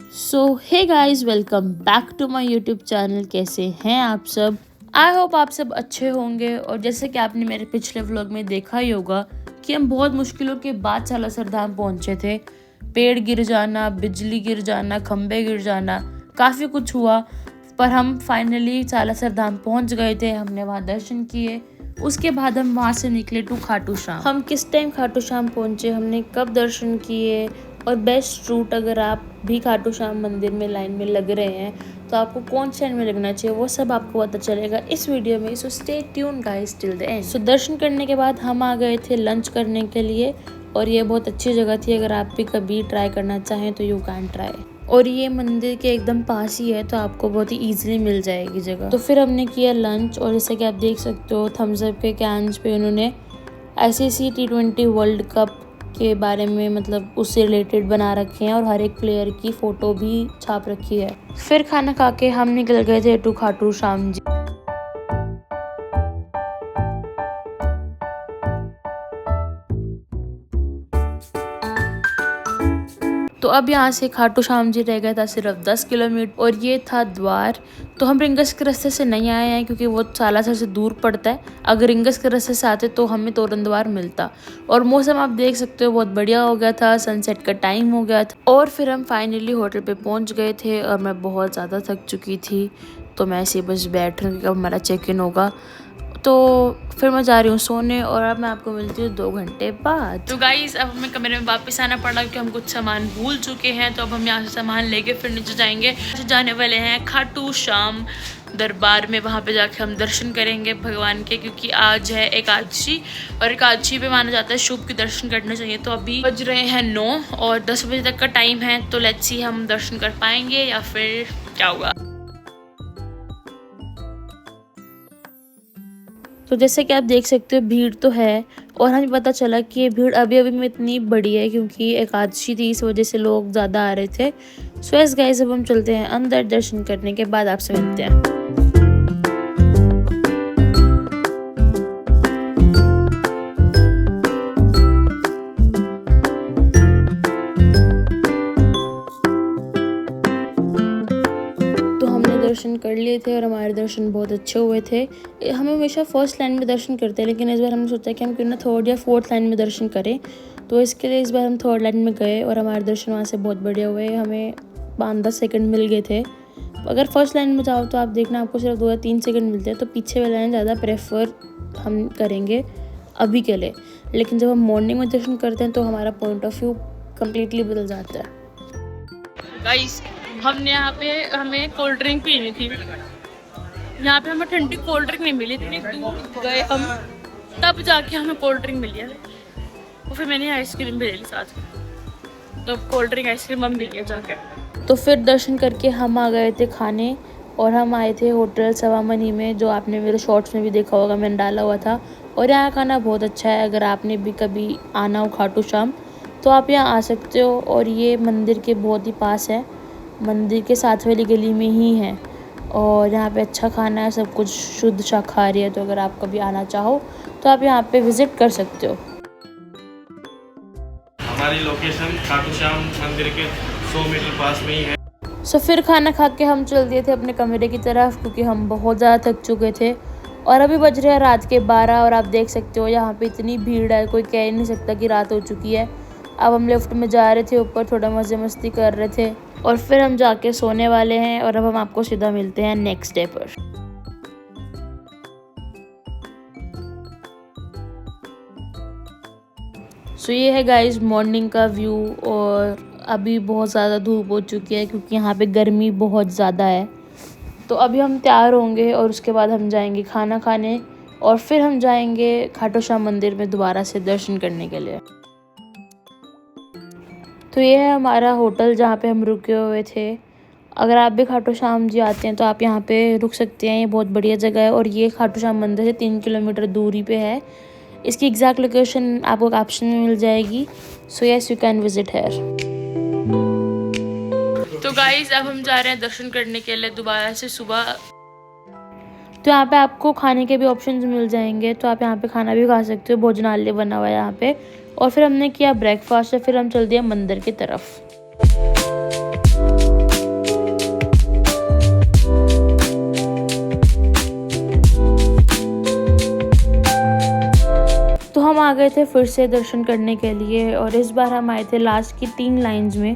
So hey guys, welcome back to my YouTube channel. कैसे हैं आप सब? आई होप आप सब अच्छे होंगे। और जैसे कि आपने मेरे पिछले व्लॉग में देखा ही होगा कि हम बहुत मुश्किलों के बाद सालासर धाम पहुंचे थे। पेड़ गिर जाना, बिजली गिर जाना, खंबे गिर जाना, काफ़ी कुछ हुआ, पर हम फाइनली सालासर धाम पहुंच गए थे। हमने वहाँ दर्शन किए। उसके बाद हम वहाँ से निकले टू खाटू श्याम। हम किस टाइम खाटू श्याम पहुंचे, हमने कब दर्शन किए, और बेस्ट रूट अगर आप भी खाटू श्याम मंदिर में लाइन में लग रहे हैं तो आपको कौन सी लाइन में लगना चाहिए, वो सब आपको पता चलेगा इस वीडियो में। So stay tuned guys till the end. So दर्शन करने के बाद हम आ गए थे लंच करने के लिए, और ये बहुत अच्छी जगह थी। अगर आप भी कभी ट्राई करना चाहें तो यू कैन ट्राई। और ये मंदिर के एकदम पास ही है, तो आपको बहुत ही ईजिली मिल जाएगी जगह। तो फिर हमने किया लंच, और जैसे कि आप देख सकते हो थम्स अप के कैंस पे उन्होंने ICC T20 वर्ल्ड कप के बारे में, मतलब उससे रिलेटेड बना रखे हैं, और हर एक प्लेयर की फ़ोटो भी छाप रखी है। फिर खाना खा के हम निकल गए थे टू खाटू श्याम जी। तो अब यहाँ से खाटू श्याम जी रह गया था सिर्फ 10 किलोमीटर, और ये था द्वार। तो हम रिंगस के रास्ते से नहीं आए हैं क्योंकि वो सालासर से दूर पड़ता है। अगर रिंगस के रास्ते से आते तो हमें तोरण द्वार मिलता। और मौसम आप देख सकते हो बहुत बढ़िया हो गया था, सनसेट का टाइम हो गया था। और फिर हम फाइनली होटल पे पहुँच गए थे, और मैं बहुत ज़्यादा थक चुकी थी, तो मैं ऐसे बस बैठ रही हूँ कि अब हमारा चेक इन होगा। तो फिर मैं जा रही हूँ सोने, और अब मैं आपको मिलती हूँ 2 घंटे बाद। तो गाइस, अब हमें कमरे में वापस आना पड़ा क्योंकि हम कुछ सामान भूल चुके हैं। तो अब हम यहाँ से सामान लेके फिर नीचे जाएंगे। जाने वाले हैं खाटू श्याम दरबार में, वहाँ पे जाके हम दर्शन करेंगे भगवान के, क्योंकि आज है एकादशी, और एकादशी पे माना जाता है शुभ के दर्शन करने चाहिए। तो अभी बज रहे हैं 9 और 10 बजे तक का टाइम है। तो लेट्स सी हम दर्शन कर पाएंगे या फिर क्या होगा। तो जैसे कि आप देख सकते हो भीड़ तो है, और हमें पता चला कि ये भीड़ अभी अभी में इतनी बड़ी है क्योंकि एकादशी थी, इस वजह से लोग ज़्यादा आ रहे थे। सो यस गाइस, अब हम चलते हैं अंदर। दर्शन करने के बाद आपसे मिलते हैं। तो हमने दर्शन कर लिए थे, और हमारे दर्शन बहुत अच्छे हुए थे। हम हमेशा फर्स्ट लाइन में दर्शन करते हैं, लेकिन इस बार हमने सोचा कि हम क्यों ना थर्ड या फोर्थ लाइन में दर्शन करें। तो इसके लिए इस बार हम थर्ड लाइन में गए, और हमारे दर्शन वहाँ से बहुत बढ़िया हुए। हमें 5-10 सेकंड मिल गए थे। अगर फर्स्ट लाइन में जाओ तो आप देखना आपको सिर्फ 2 या 3 सेकंड मिलते हैं, तो पीछे वाला लाइन ज़्यादा प्रेफर हम करेंगे अभी के लिए। लेकिन जब हम मॉर्निंग में दर्शन करते हैं तो हमारा पॉइंट ऑफ व्यू कम्प्लीटली बदल जाता है। गाइस, हमने यहाँ पे हमें कोल्ड ड्रिंक पीनी थी। यहाँ पे हमें ठंडी कोल्ड ड्रिंक नहीं मिली, इतनी दूर गए हम तब जाके हमें कोल्ड ड्रिंक मिली है। और फिर मैंने आइसक्रीम भी ले ली साथ में, तो कोल्ड ड्रिंक आइसक्रीम हम ले लिया जाके। तो फिर दर्शन करके हम आ गए थे खाने, और हम आए थे होटल सवामनी में, जो आपने मेरे शॉर्ट्स में भी देखा होगा, मैंने डाला हुआ था। और यहाँ खाना बहुत अच्छा है। अगर आपने भी कभी आना हो खाटू श्याम तो आप यहाँ आ सकते हो, और ये मंदिर के बहुत ही पास है, मंदिर के साथ वाली गली में ही है। और यहाँ पे अच्छा खाना है, सब कुछ शुद्ध शाकाहारी है। तो अगर आप कभी आना चाहो तो आप यहाँ पे विज़िट कर सकते हो। हमारी लोकेशन खाटू श्याम मंदिर के 100 मीटर पास में ही है। सो फिर खाना खा के हम चल दिए थे अपने कमरे की तरफ, क्योंकि हम बहुत ज़्यादा थक चुके थे। और अभी बज रहे हैं रात के 12, और आप देख सकते हो यहाँ पे इतनी भीड़ है, कोई कह नहीं सकता कि रात हो चुकी है। अब हम लिफ्ट में जा रहे थे ऊपर, थोड़ा मज़े मस्ती कर रहे थे, और फिर हम जाके सोने वाले हैं। और अब हम आपको सीधा मिलते हैं नेक्स्ट डे पर। सो ये है गाइस मॉर्निंग का व्यू, और अभी बहुत ज़्यादा धूप हो चुकी है क्योंकि यहाँ पे गर्मी बहुत ज़्यादा है। तो अभी हम तैयार होंगे, और उसके बाद हम जाएंगे खाना खाने, और फिर हम जाएंगे खाटू श्याम मंदिर में दोबारा से दर्शन करने के लिए। तो ये है हमारा होटल जहाँ पे हम रुके हुए थे। अगर आप भी खाटू श्याम जी आते हैं तो आप यहाँ पे रुक सकते हैं, ये बहुत बढ़िया जगह है। और ये खाटू श्याम मंदिर से 3 किलोमीटर दूरी पे है। इसकी एग्जैक्ट लोकेशन आपको कैप्शन में मिल जाएगी। So yes, you can visit hair. तो गाइस, अब हम जा रहे हैं दर्शन करने के लिए दोबारा से सुबह। तो यहाँ पे आपको खाने के भी ऑप्शंस मिल जाएंगे, तो आप यहाँ पे खाना भी खा सकते हो। भोजनालय बना हुआ है यहाँ पे। और फिर हमने किया ब्रेकफास्ट, और फिर हम चल दिए मंदिर की तरफ। गए थे फिर से दर्शन करने के लिए और इस बार हम आए थे लास्ट की 3 लाइन्स में,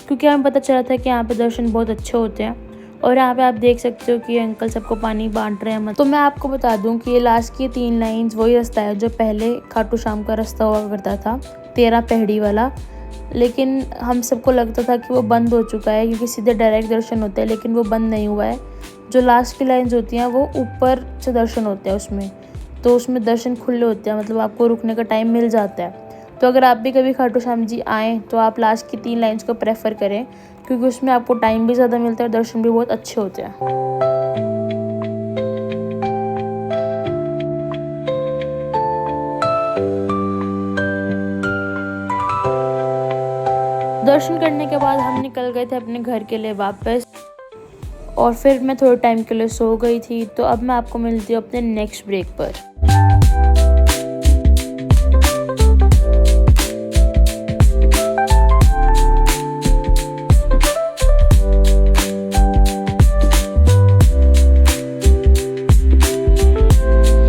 क्योंकि हमें पता चला था कि यहाँ पे दर्शन बहुत अच्छे होते हैं। और यहाँ पे आप देख सकते हो कि अंकल सबको पानी बांट रहे हैं। तो मैं आपको बता दूं कि ये लास्ट की 3 लाइन्स वही रास्ता है जो पहले खाटू श्याम का रास्ता हुआ करता था, 13 पहड़ी वाला। लेकिन हम सबको लगता था कि वो बंद हो चुका है क्योंकि सीधे डायरेक्ट दर्शन होते हैं, लेकिन वो बंद नहीं हुआ है। जो लास्ट की लाइन्स होती हैं वो ऊपर से दर्शन होते हैं उसमें, तो उसमें दर्शन खुले होते हैं, मतलब आपको रुकने का टाइम मिल जाता है। तो अगर आप भी कभी खाटू श्याम जी आएँ तो आप लास्ट की 3 लाइन्स को प्रेफर करें, क्योंकि उसमें आपको टाइम भी ज़्यादा मिलता है और दर्शन भी बहुत अच्छे होते हैं। दर्शन करने के बाद हम निकल गए थे अपने घर के लिए वापस, और फिर मैं थोड़े टाइम के लिए सो गई थी। तो अब मैं आपको मिलती हूँ अपने नेक्स्ट ब्रेक पर।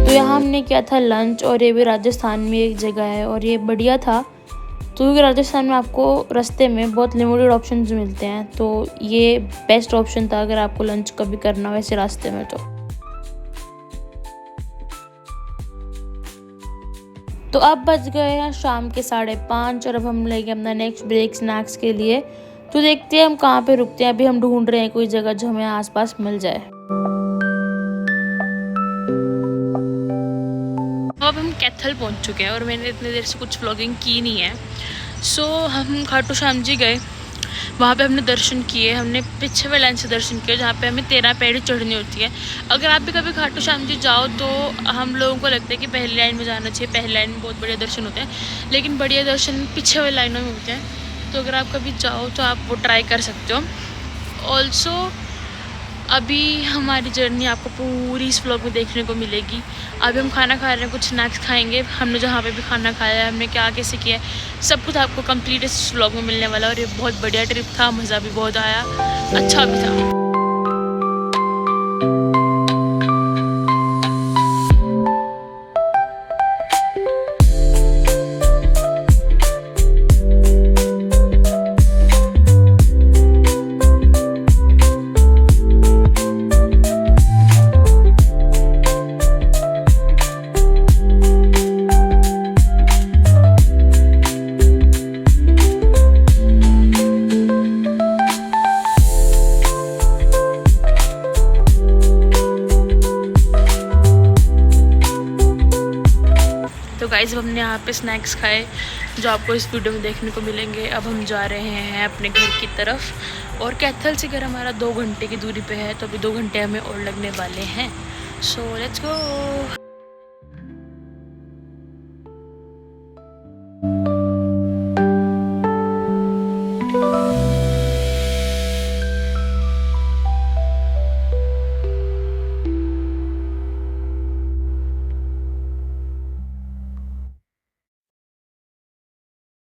तो यहाँ हमने किया था लंच, और ये भी राजस्थान में एक जगह है और ये बढ़िया था। तो क्योंकि राजस्थान में आपको रास्ते में बहुत लिमिटेड ऑप्शंस मिलते हैं, तो ये बेस्ट ऑप्शन था अगर आपको लंच कभी करना हो ऐसे रास्ते में। तो अब बज गए हैं शाम के 5:30 और अब हम लेंगे अपना नेक्स्ट ब्रेक स्नैक्स के लिए। तो देखते हैं हम कहाँ पे रुकते हैं। अभी हम ढूंढ रहे हैं कोई जगह जो हमें आसपास मिल जाए। अब हम कैथल पहुंच चुके हैं और मैंने इतनी देर से कुछ व्लॉगिंग की नहीं है। सो हम खाटू श्याम जी गए, वहाँ पे हमने दर्शन किए। हमने पीछे वाले लाइन से दर्शन किए जहाँ पे हमें 13 पैड़ी चढ़नी होती है। अगर आप भी कभी खाटू श्याम जी जाओ तो हम लोगों को लगता है कि पहली लाइन में जाना चाहिए, पहली लाइन में बहुत बढ़िया दर्शन होते हैं, लेकिन बढ़िया दर्शन पीछे वाली लाइनों में होते हैं। तो अगर आप कभी जाओ तो आप वो ट्राई कर सकते हो। ऑल्सो अभी हमारी जर्नी आपको पूरी इस व्लॉग में देखने को मिलेगी। अभी हम खाना खा रहे हैं, कुछ स्नैक्स खाएंगे। हमने जहाँ पे भी खाना खाया है, हमने क्या कैसे किया है, सब कुछ आपको कंप्लीट इस व्लॉग में मिलने वाला है। और ये बहुत बढ़िया ट्रिप था, मज़ा भी बहुत आया, अच्छा भी था। तो गाइस हमने यहाँ पे स्नैक्स खाए जो आपको इस वीडियो में देखने को मिलेंगे। अब हम जा रहे हैं अपने घर की तरफ, और कैथल से घर हमारा 2 घंटे की दूरी पे है, तो अभी 2 घंटे हमें और लगने वाले हैं। So let's go.